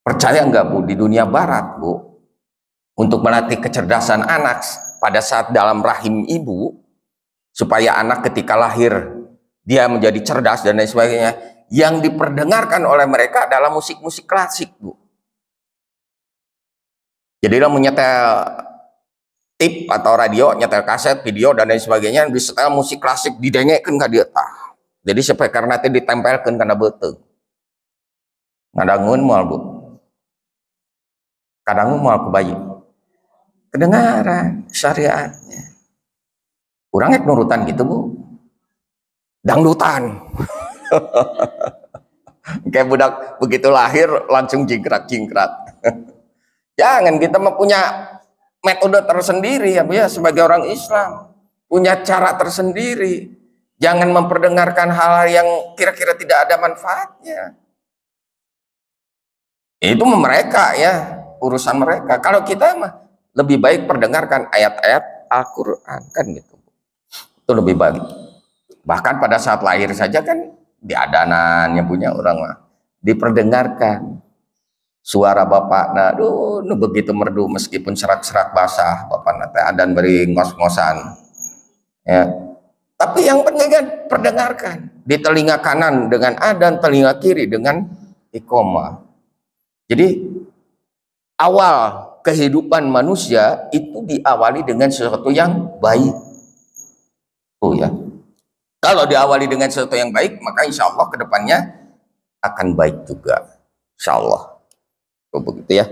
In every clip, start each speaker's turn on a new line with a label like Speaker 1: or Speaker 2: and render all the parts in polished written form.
Speaker 1: Percaya nggak Bu, di dunia barat Bu, untuk melatih kecerdasan anak pada saat dalam rahim ibu, supaya anak ketika lahir dia menjadi cerdas dan lain sebagainya, yang diperdengarkan oleh mereka adalah musik-musik klasik Bu. Jadi dia menyetel tip atau radio, nyetel kaset, video dan lain sebagainya, disetel musik klasik, didengekkan ke dia. Jadi supaya karena itu ditempelkan karena beteng. Ngadangun moal Bu. Kadang moal ke bayi. Kedengaran syariatnya. Kurang nurutan gitu Bu. Dangdutan. Kayak budak begitu lahir langsung jingkrak-jingkrak. Jangan, kita punya metode tersendiri ya Bu ya, sebagai orang Islam. Punya cara tersendiri. Jangan memperdengarkan hal-hal yang kira-kira tidak ada manfaatnya. Itu mereka ya, urusan mereka. Kalau kita mah lebih baik perdengarkan ayat-ayat Al-Quran kan gitu. Itu lebih baik. Bahkan pada saat lahir saja kan di adanannya punya orang mah diperdengarkan suara bapak. Nah, begitu merdu meskipun serak-serak basah bapak nate adan beri ngos-ngosan. Ya. Tapi yang penting kan perdengarkan di telinga kanan dengan adan, telinga kiri dengan iqomah. Jadi awal kehidupan manusia itu diawali dengan sesuatu yang baik. Oh ya. Kalau diawali dengan sesuatu yang baik, maka insya Allah kedepannya akan baik juga. Insya Allah. Oh, begitu ya.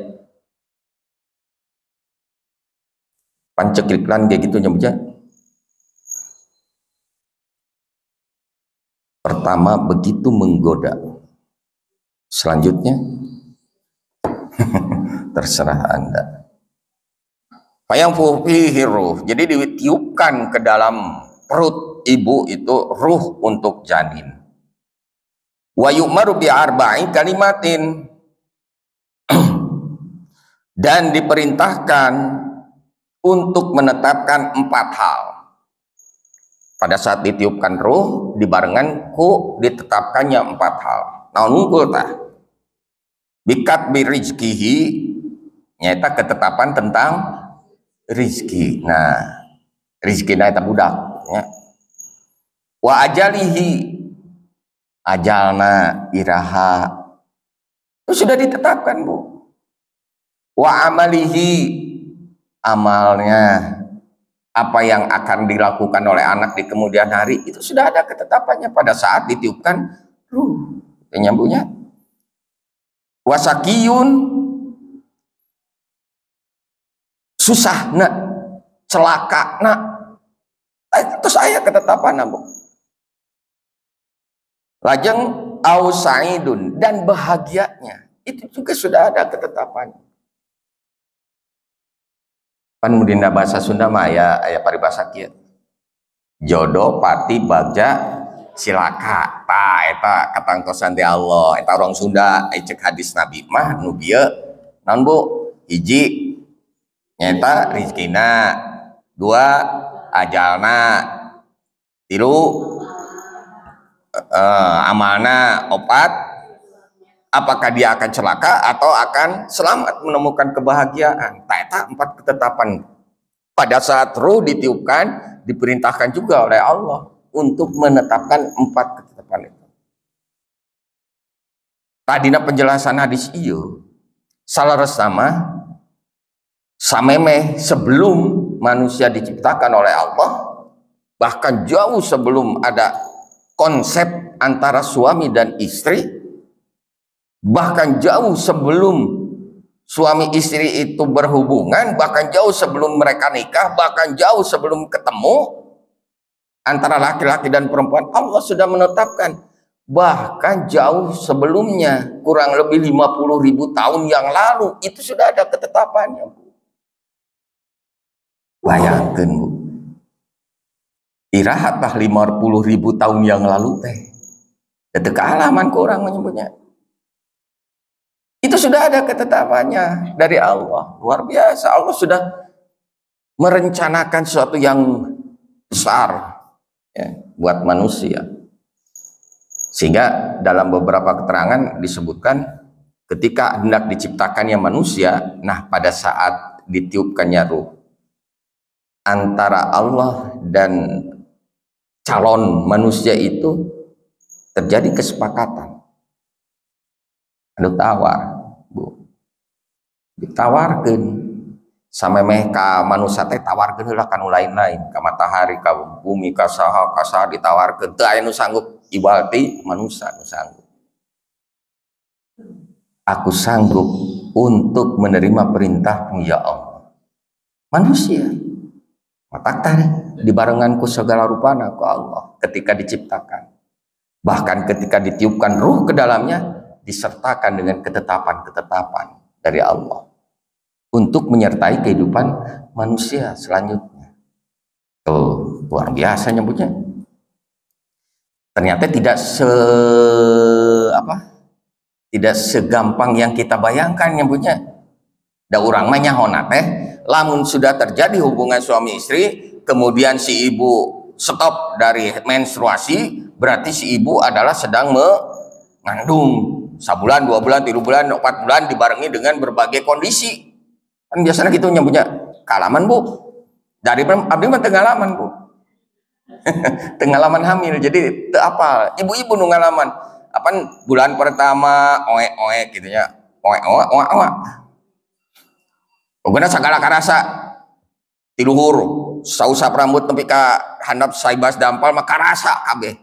Speaker 1: Pancekliklan kayak gitu nyamuknya. Pertama begitu menggoda. Selanjutnya terserah Anda. Yang fihi ruh. Jadi ditiupkan ke dalam perut ibu itu ruh untuk janin. Wa yu'maru bi arba'in kalimatin. Dan diperintahkan untuk menetapkan 4 hal. Pada saat ditiupkan ruh dibarengan ku ditetapkannya 4 hal. Naon unggul tah? Bikat bi rizkihi, nyata ketetapan tentang rizki. Nah, rizkina eta budak ya. Wa ajalihi, ajalna iraha itu sudah ditetapkan Bu. Wa amalihi, amalnya apa yang akan dilakukan oleh anak di kemudian hari itu sudah ada ketetapannya pada saat ditiupkan ruh. Itu nyambungnya. Wasakiyun, susah nak, celaka nak, itu saya ketetapan Bu. Lajeng ausaidun, dan bahagianya itu juga sudah ada ketetapan. Pan mudina bahasa Sunda mah aya paribasa kieu. Jodoh pati bagja silaka. Tah eta katangtosan ti Allah. Eta orang Sunda cek hadis Nabi mah nu bieu naon Bu? Hiji nyata rizkina, 2 ajalna, 3 amalna, 4 apakah dia akan celaka atau akan selamat menemukan kebahagiaan. Eta 4 ketetapan. Pada saat ruh ditiupkan diperintahkan juga oleh Allah untuk menetapkan 4 ketetapan itu. Tadina penjelasan hadis ieu salaresna samemeh sebelum manusia diciptakan oleh Allah, bahkan jauh sebelum ada konsep antara suami dan istri, bahkan jauh sebelum suami istri itu berhubungan, bahkan jauh sebelum mereka nikah, bahkan jauh sebelum ketemu antara laki-laki dan perempuan, Allah sudah menetapkan. Bahkan jauh sebelumnya, kurang lebih 50.000 tahun yang lalu, itu sudah ada ketetapannya Bu. Bayangkan Bu, irahatlah 50.000 tahun yang lalu teh. Itu kealaman ke orang menyebutnya. Itu sudah ada ketetapannya dari Allah. Luar biasa. Allah sudah merencanakan sesuatu yang besar ya, buat manusia. Sehingga dalam beberapa keterangan disebutkan ketika hendak diciptakannya manusia, nah pada saat ditiupkannya ruh antara Allah dan calon manusia itu terjadi kesepakatan. Anu tawar, Bu. Ditawarkan sampai mereka manusia teh tawarkan heula kanu lain-lain, ka matahari, ka bumi, ka saha ditawarkan. Teu aya nu sanggup ibalti manusia nu sanggup. Aku sanggup untuk menerima perintahmu ya Allah. Manusia matak dibarenganku segala rupana ku Allah ketika diciptakan. Bahkan ketika ditiupkan ruh ke dalamnya disertakan dengan ketetapan-ketetapan dari Allah untuk menyertai kehidupan manusia selanjutnya. Oh, luar biasa nyebutnya. Ternyata tidak segampang yang kita bayangkan nyebutnya. Da urang mah nyahona teh lamun sudah terjadi hubungan suami istri, kemudian si ibu stop dari menstruasi, berarti si ibu adalah sedang mengandung. Sabulan, 2 bulan, 3 bulan, 4 bulan dibarengi dengan berbagai kondisi. Kan biasanya gitu nyebutnya kalaman, Bu. Dari abdi mah tenggalaman, Bu. Tenggalaman hamil. Jadi teu apal. Ibu-ibu nu ngalaman. Apa bulan pertama oe gitu nya. Oe. Pokoknya segala karasa ti luhur, sausap rambut nepi ka handap saibas dampal mah karasa kabeh.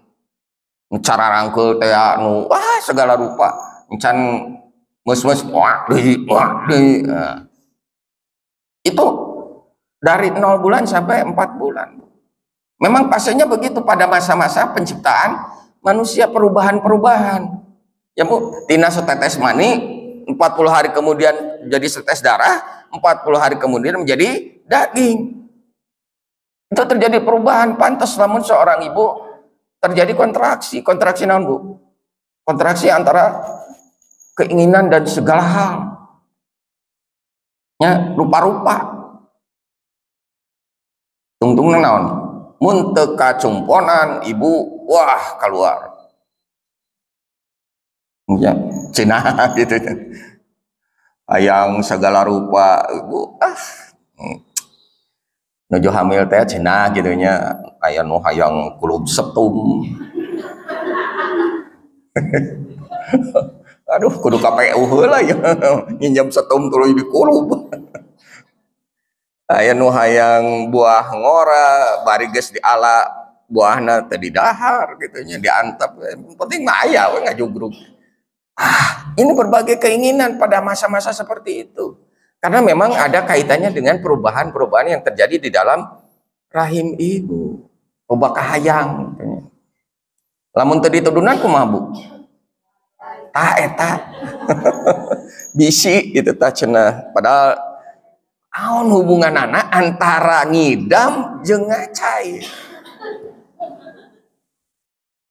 Speaker 1: Cara rangkeul teh anu segala rupa. Encan meus-meus deui. Itu dari 0 bulan sampai 4 bulan. Memang pastinya begitu pada masa-masa penciptaan manusia, perubahan-perubahan. Ya Bu, tina setetes mani 40 hari kemudian jadi setetes darah, 40 hari kemudian menjadi daging. Itu terjadi perubahan. Pantas namun seorang ibu terjadi kontraksi naon Bu? Kontraksi antara keinginan dan segala hal. Ya, rupa-rupa. Tungtung naon? Mun teu kacumponan ibu wah keluar. Ya, cenah gitu. Hayang segala rupa ibu nuju hamil teh cenah gitu nya, aya nu hayang kulub setum. Aduh kudu KPU heula ya nginjem setum tuluy dikulub. Aya nu hayang buah ngora bari geus diala buahna teh didahar gitu nya diantep. Penting mah aya we ngajugrug. Ini berbagai keinginan pada masa-masa seperti itu. Karena memang ada kaitannya dengan perubahan-perubahan yang terjadi di dalam rahim ibu. Loba kahayang. Lamun teu ditudunan kumaha Bu? Tah eta. Bisi gitu tah cenah. Padahal aon hubunganana antara ngidam jeung ngacai.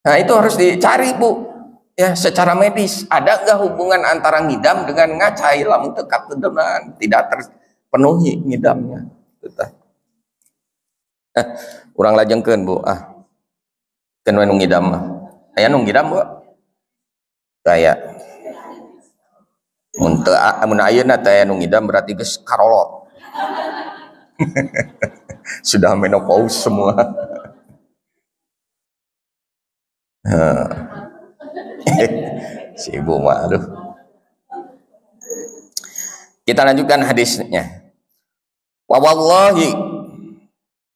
Speaker 1: Nah, itu harus dicari Bu. Ya, secara medis ada nggak hubungan antara ngidam dengan ngacai? Lamun teu katudunan tidak terpenuhi ngidamnya. Urang lajengkeun Bu. Keun we nu ngidam mah. Aya nu ngidam Bu? Aya. Mun ayeuna teh aya nu ngidam berarti geus karolot. Sudah menopause semua. Si ibu mah aduh. Kita lanjutkan hadisnya. Wa wallahi,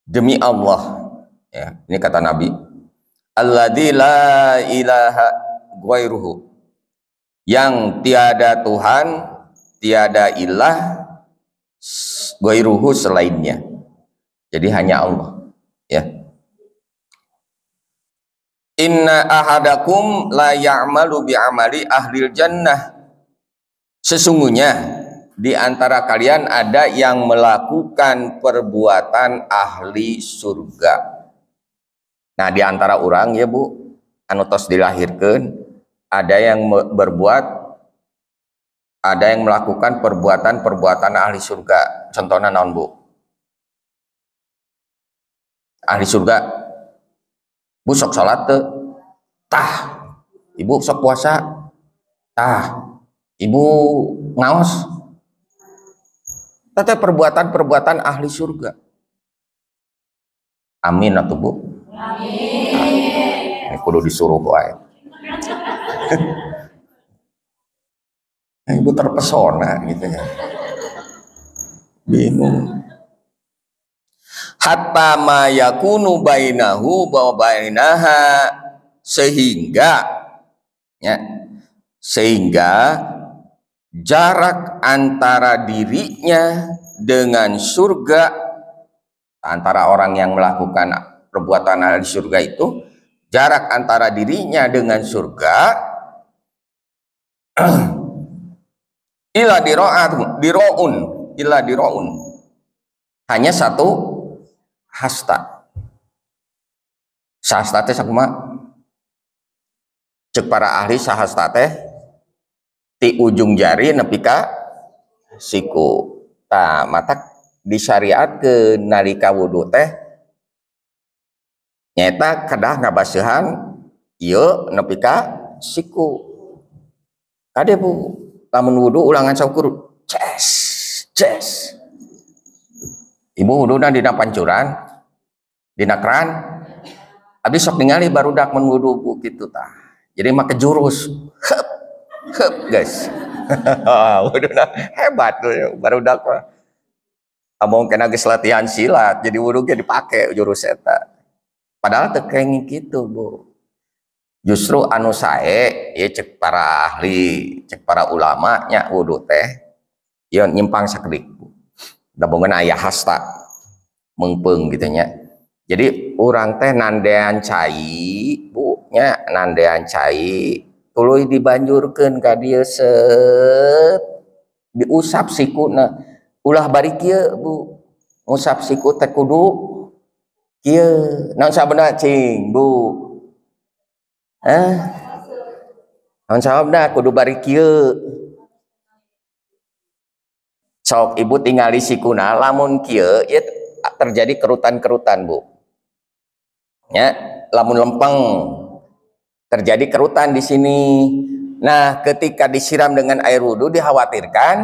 Speaker 1: demi Allah, ya, ini kata Nabi, alladzi la ilaha ghairuhu, yang tiada Tuhan, tiada ilah ghairuhu selainnya. Jadi hanya Allah, ya. Inna ahadakum la ya'malu bi'amali ahlil jannah. Sesungguhnya di antara kalian ada yang melakukan perbuatan ahli surga. Nah, di antara orang ya Bu, anu tos dilahirkeun, ada yang melakukan perbuatan ahli surga. Contohnya naon Bu? Ahli surga. Bu sok salat teh, tah. Ibu sok puasa, tah. Ibu ngaos tete perbuatan-perbuatan ahli surga. Amin atuh Bu. Amin. Ini kudu disuruh wae. Ibu terpesona gitu ya. Bingung. Hatta ma yakunu bainahu wa bainaha, sehingga jarak antara dirinya dengan surga, antara orang yang melakukan perbuatan ahli surga itu, jarak antara dirinya dengan surga ila diroun, hanya satu hasta. Sahasta teh sakumaha? Cek para ahli sahasta teh ti ujung jari nepi ka siku. Tah matak disyariatkeun nalika wudu teh nyaeta kedah ngabaseuhan ieu nepi ka siku. Kade Bu, lamun wudu ulangan saukur ces. Ibu wuduna dina pancuran, dina keran, abdi sok ningali barudak mun wudu Bu kitu tah. Jadi mah kejurus. Heup guys. Wuduna hebat tuh ya, barudak mah. Among kena geus latihan silat, jadi wudu ge dipake jurus eta. Padahal teu kenging kitu Bu. Justru anu sae ieu cek para ahli, cek para ulama nya wudu teh ieu nyimpang sakedik Bu. Da bongeun aya hasta mengpeung gitu nya. Jadi urang teh nandean cai Bu nya, nandean cai tuluy dibanjurkeun ka dieu set diusap sikuna. Ulah bari kieu Bu, ngusap siku teh kudu kieu. Naon sabana cing Bu? Naon sabana kudu bari kieu. Sok ibu tingali sikuna, lamun kieu ieu terjadi kerutan-kerutan Bu. Ya, lamun lempeng terjadi kerutan di sini. Nah, ketika disiram dengan air wudhu dikhawatirkan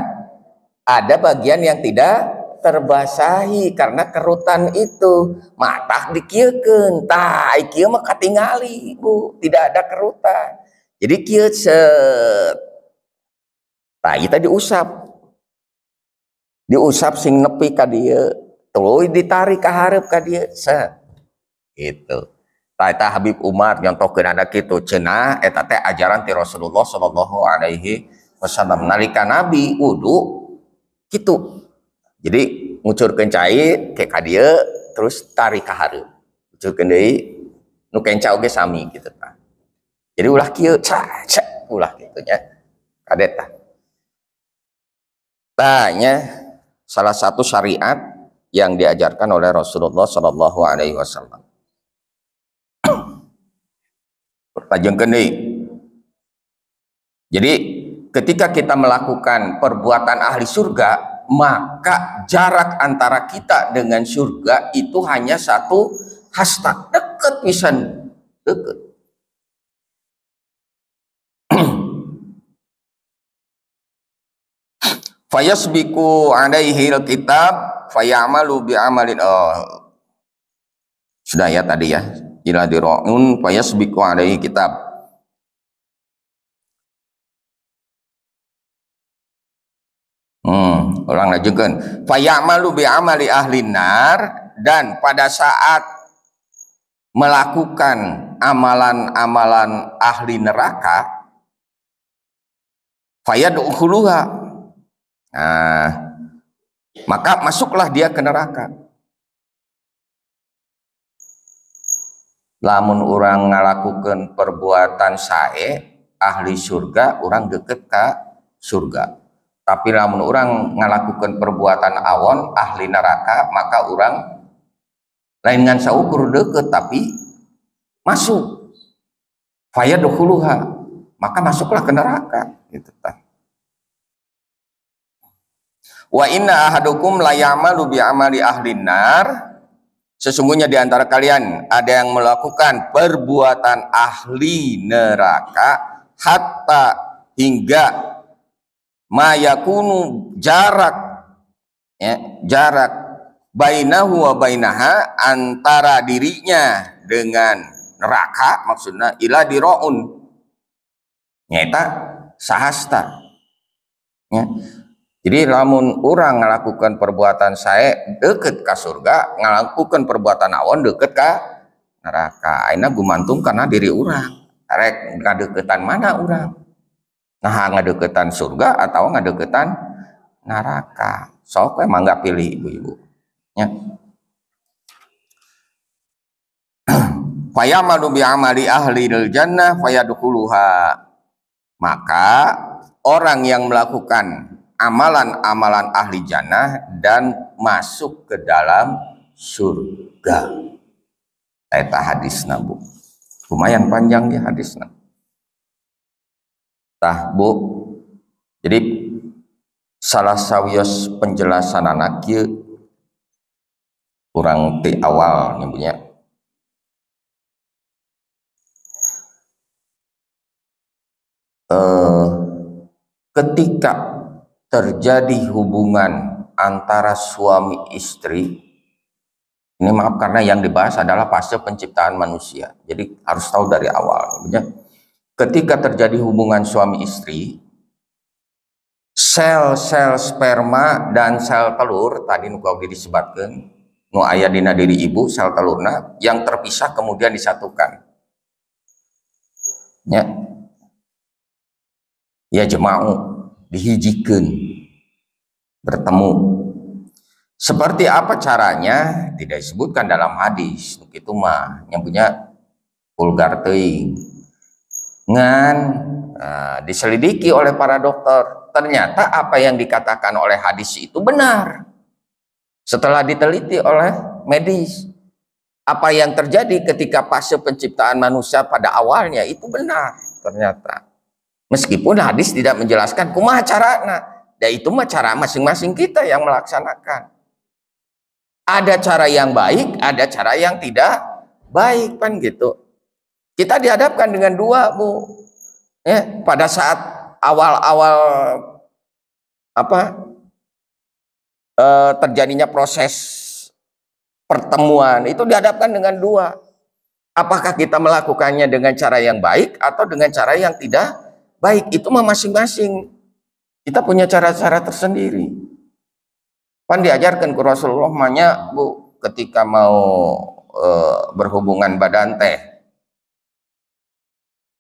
Speaker 1: ada bagian yang tidak terbasahi karena kerutan itu. Matah dikieukeun, tah kieu mah katingali Bu, tidak ada kerutan. Jadi kieu set. Tah ieu teh diusap sing nepi ka dieu, tuluy ditarik ka hareup ka dieu. Gitu. Tah eta Habib Umar nyontohkeun ada kitu cenah eta teh ajaran ti Rasulullah sallallahu alaihi wasallam. Nalika Nabi wudu kitu. Jadi ngucurkeun cai ke ka dieu terus tarik ka hareup. Ngucurkeun deui nu kenca oge sami kitu tah. Jadi ulah kieu ulah kitu nya. Kade tah. Tanya salah satu syariat yang diajarkan oleh Rasulullah Shallallahu Alaihi Wasallam. Pertajengkeun deui. Jadi ketika kita melakukan perbuatan ahli surga, maka jarak antara kita dengan surga itu hanya satu hasta, deket pisan, deket. Fayasbiku alaihi alkitab fayamalu bi amalin. Sudah ya tadi ya. Ila diraun fayasbiku alaihi kitab. Ulang lanjutkan. Fayamalu bi amali ahlin nar, dan pada saat melakukan amalan-amalan ahli neraka fayadkhuluha. Nah, maka masuklah dia ke neraka. Lamun orang ngalakukan perbuatan sae ahli surga, orang deket ke surga. Tapi lamun orang ngalakukan perbuatan awon ahli neraka, maka orang lain ngan saukur deket tapi masuk. Fayadkhuluha, maka masuklah ke neraka gitu kan. Wa inna ahadukum la ya'malu bi amali ahlin nar, sesungguhnya di antara kalian ada yang melakukan perbuatan ahli neraka hatta, hingga ma yakunu jarak, ya, jarak bainahu wa bainaha, antara dirinya dengan neraka, maksudnya ila diraun, nyata sahasta, ya. Jadi lamun orang melakukan perbuatan saya deket ke surga, ngelakukan perbuatan awan deket ke neraka. Aina gumantung karena diri orang. Rek ngadeketan mana orang? Nah, ngadeketan surga atau ngadeketan neraka? Sok emang nggak pilih ibu-ibu. Ya. Fayamalu bi amali ahlil jannah fayadkhuluha. Maka orang yang melakukan amalan-amalan ahli jannah dan masuk ke dalam surga. Eta hadisna, Bu. Lumayan panjang ya hadisna. Tah, Bu. Jadi salah sawios penjelasan anak kieu kurang di awal nyebutnya. Ketika terjadi hubungan antara suami istri, ini maaf karena yang dibahas adalah fase penciptaan manusia, jadi harus tahu dari awal. Ketika terjadi hubungan suami istri, sel-sel sperma dan sel telur tadi nu kau disebutkan, nu aya dina diri ibu, sel telurna yang terpisah kemudian disatukan. Ya jemau dihijikan, bertemu. Seperti apa caranya tidak disebutkan dalam hadis, itu mah yang punya vulgar teuing. Ngan diselidiki oleh para dokter, ternyata apa yang dikatakan oleh hadis itu benar. Setelah diteliti oleh medis, apa yang terjadi ketika fase penciptaan manusia pada awalnya itu benar ternyata. Meskipun hadis tidak menjelaskan kumaha carana, dan itu mah cara masing-masing kita yang melaksanakan. Ada cara yang baik, ada cara yang tidak baik, kan gitu. Kita dihadapkan dengan dua, Bu. Ya, pada saat awal-awal terjadinya proses pertemuan itu dihadapkan dengan dua. Apakah kita melakukannya dengan cara yang baik atau dengan cara yang tidak baik? Itu mah masing-masing. Kita punya cara-cara tersendiri. Pan diajarkan ke Rasulullah mahnya, Bu, ketika mau berhubungan badan teh,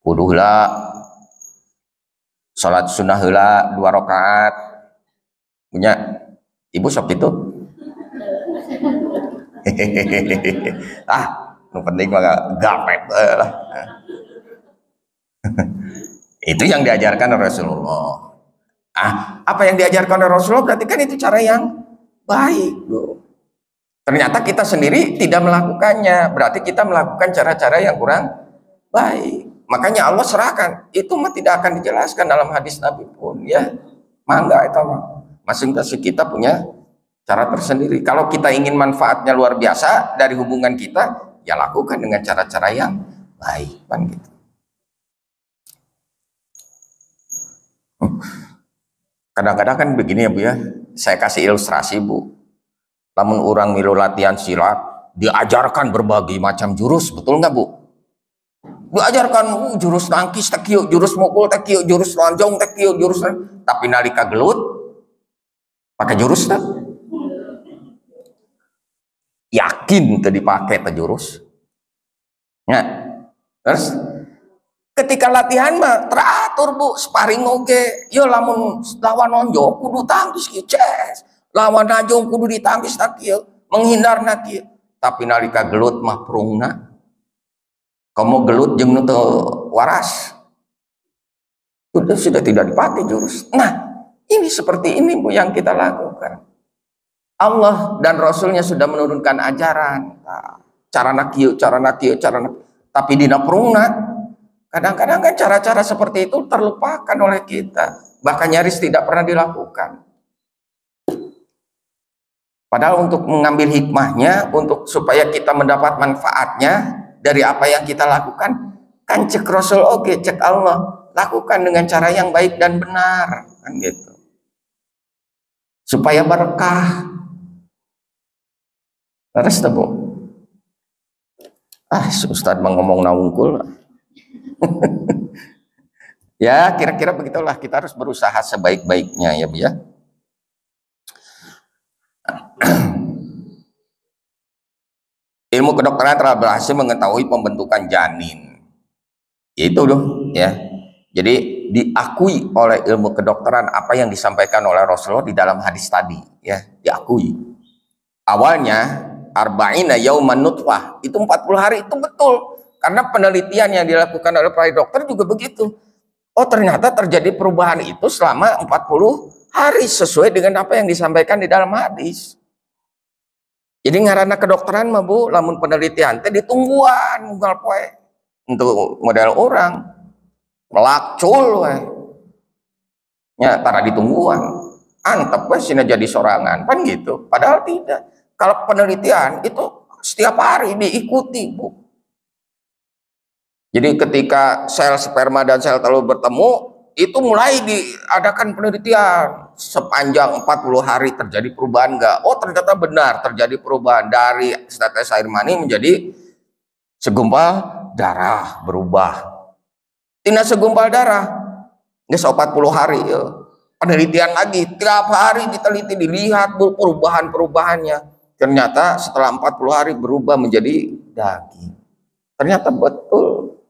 Speaker 1: kudu heula salat sunnah heula 2 rakaat. Punya ibu sok itu. Nu penting mah gapet lah. Itu yang diajarkan oleh Rasulullah. Apa yang diajarkan oleh Rasulullah berarti kan itu cara yang baik, Bu. Ternyata kita sendiri tidak melakukannya, berarti kita melakukan cara-cara yang kurang baik. Makanya Allah serahkan, itu mah tidak akan dijelaskan dalam hadis Nabi pun, ya. Mangga itu mah. Masing-masing kita punya cara tersendiri. Kalau kita ingin manfaatnya luar biasa dari hubungan kita, ya lakukan dengan cara-cara yang baik, kan gitu. Kadang-kadang kan begini ya, Bu ya. Saya kasih ilustrasi, Bu. Lamun orang milu latihan silat, diajarkan berbagai macam jurus, betul nggak, Bu? Diajarkan jurus nangkis tekieu, jurus mukul tekieu, jurus lonjong tekieu, jurus, tapi nalika gelut pakai jurus tak? Yakin tadi dipakai teh jurus. Ya. Terus ketika latihan mah teratur, Bu, sparring oge. Yo lamun lawan nonjok kudu tangkis kieu, ces. Lawan najong kudu ditangkis tak kieu, menghindar na kieu. Tapi nalika gelut mah prungna. Kamu gelut jeung nu teu waras. Sudah tidak dipakai jurus. Nah, ini seperti ini, Bu, yang kita lakukan. Allah dan Rasulnya sudah menurunkan ajaran. Cara kieu, cara kieu, tapi dina prungna. Kadang-kadang kan cara-cara seperti itu terlupakan oleh kita. Bahkan nyaris tidak pernah dilakukan. Padahal untuk mengambil hikmahnya, untuk supaya kita mendapat manfaatnya dari apa yang kita lakukan, kan cek Rasul oke, cek Allah. Lakukan dengan cara yang baik dan benar. Kan gitu. supaya berkah. Terus Bu. Ustadz ngomong naungkul. Ya kira-kira begitulah, kita harus berusaha sebaik-baiknya ya Bu ya. Ilmu kedokteran telah berhasil mengetahui pembentukan janin. Itu dong ya. Jadi diakui oleh ilmu kedokteran apa yang disampaikan oleh Rasulullah di dalam hadis tadi ya, diakui. Awalnya arba'ina yauman nutfah, itu 40 hari itu betul. Karena penelitian yang dilakukan oleh para dokter juga begitu. Oh ternyata terjadi perubahan itu selama 40 hari sesuai dengan apa yang disampaikan di dalam hadis. Jadi ngaranna kedokteran mah Bu, lamun penelitian teh ditungguan unggal poe untuk model orang melakcul we. Ya tara ditungguan. Antep we sina jadi sorangan kan gitu. Padahal tidak. Kalau penelitian itu setiap hari diikuti Bu. Jadi ketika sel sperma dan sel telur bertemu, itu mulai diadakan penelitian sepanjang 40 hari terjadi perubahan enggak. Oh ternyata benar terjadi perubahan dari tetes air mani menjadi segumpal darah berubah. Tina segumpal darah nggak 40 hari ya. Penelitian lagi tiap hari diteliti dilihat perubahan-perubahannya. Ternyata setelah 40 hari berubah menjadi daging. Ternyata betul.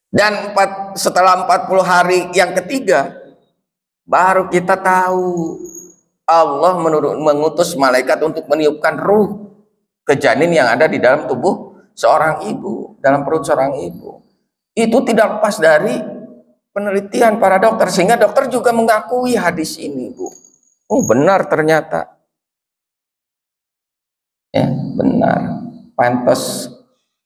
Speaker 1: Dan setelah 40 hari yang ketiga baru kita tahu Allah mengutus malaikat untuk meniupkan ruh ke janin yang ada di dalam tubuh seorang ibu, dalam perut seorang ibu. Itu tidak lepas dari penelitian para dokter, sehingga dokter juga mengakui hadis ini Bu. Oh benar ternyata ya, benar pantas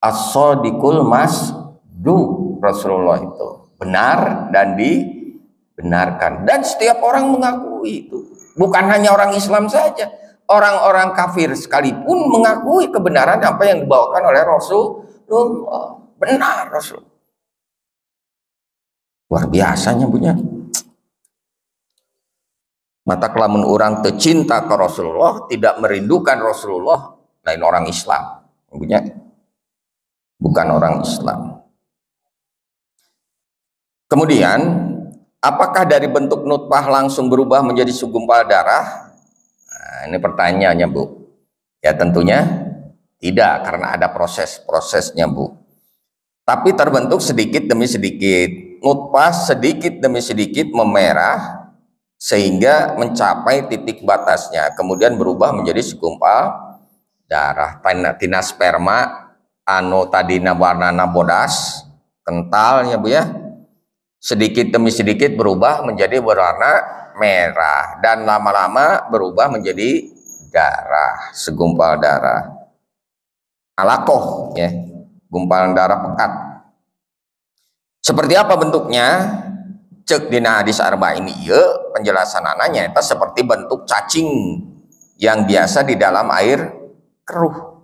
Speaker 1: as-sadiqul masduq. Rasulullah itu benar dan dibenarkan, dan setiap orang mengakui itu. Bukan hanya orang Islam saja, orang-orang kafir sekalipun mengakui kebenaran apa yang dibawakan oleh Rasulullah. Benar Rasul. Luar biasanya punya. Mata kelamun orang tercinta ke Rasulullah, tidak merindukan Rasulullah, lain orang Islam punya, bukan orang Islam. Kemudian, apakah dari bentuk nutfah langsung berubah menjadi segumpal darah? Nah, ini pertanyaannya Bu. Ya tentunya tidak, karena ada proses-prosesnya Bu. Tapi terbentuk sedikit demi sedikit. Nutfah sedikit demi sedikit memerah sehingga mencapai titik batasnya. Kemudian berubah menjadi segumpal darah. Tina sperma anu tadina warnana bodas, kentalnya Bu ya. Sedikit demi sedikit berubah menjadi berwarna merah dan lama-lama berubah menjadi darah, segumpal darah. Alakoh ya, gumpalan darah pekat. Seperti apa bentuknya? Cek dina hadis arba'in ieu penjelasan ananya itu seperti bentuk cacing yang biasa di dalam air keruh.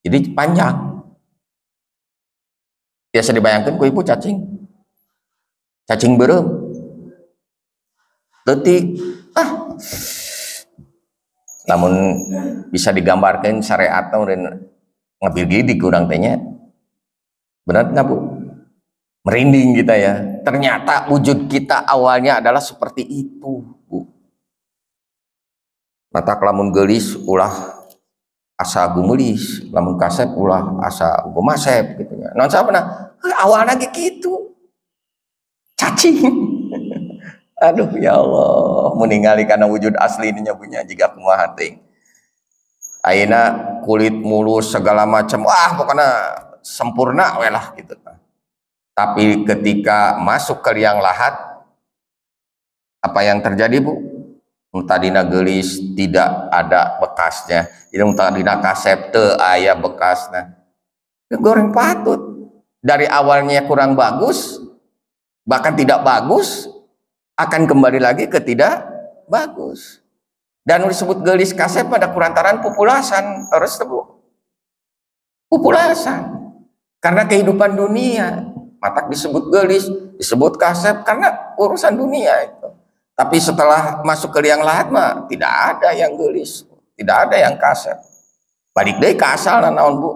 Speaker 1: Jadi panjang. Biasa dibayangkan ku ibu cacing berem detik namun bisa digambarkan syariat dan ngambil di kurang tanya benar nggak Bu? Merinding kita ya. Ternyata wujud kita awalnya adalah seperti itu Bu. Mata kelamun gelis ulah asa gumelis, lamun kasep ulah asa gumasep gitu ya. Non sabana awalnya gitu cacing. Aduh ya Allah, meninggali karena wujud asli ininya punya jika kumaha teuing. Ayeuna kulit mulus segala macam, pokoknya sempurna we lah gitu. Tapi ketika masuk ke liang lahat, apa yang terjadi Bu? Tadina gelis tidak ada bekasnya. Jadi tadina kasep teu aya bekasna. Goreng patut. Dari awalnya kurang bagus, bahkan tidak bagus, akan kembali lagi ke tidak bagus. Dan disebut gelis kasep pada kurantaran populasan terus tebu. Populasan. Karena kehidupan dunia. Matak disebut gelis, disebut kasep karena urusan dunia itu. Tapi setelah masuk ke liang lahat mah tidak ada yang gelis, tidak ada yang kasar. Balik deh ke asal naon Bu,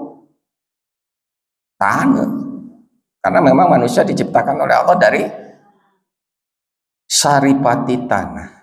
Speaker 1: tanah. Karena memang manusia diciptakan oleh Allah dari saripati tanah.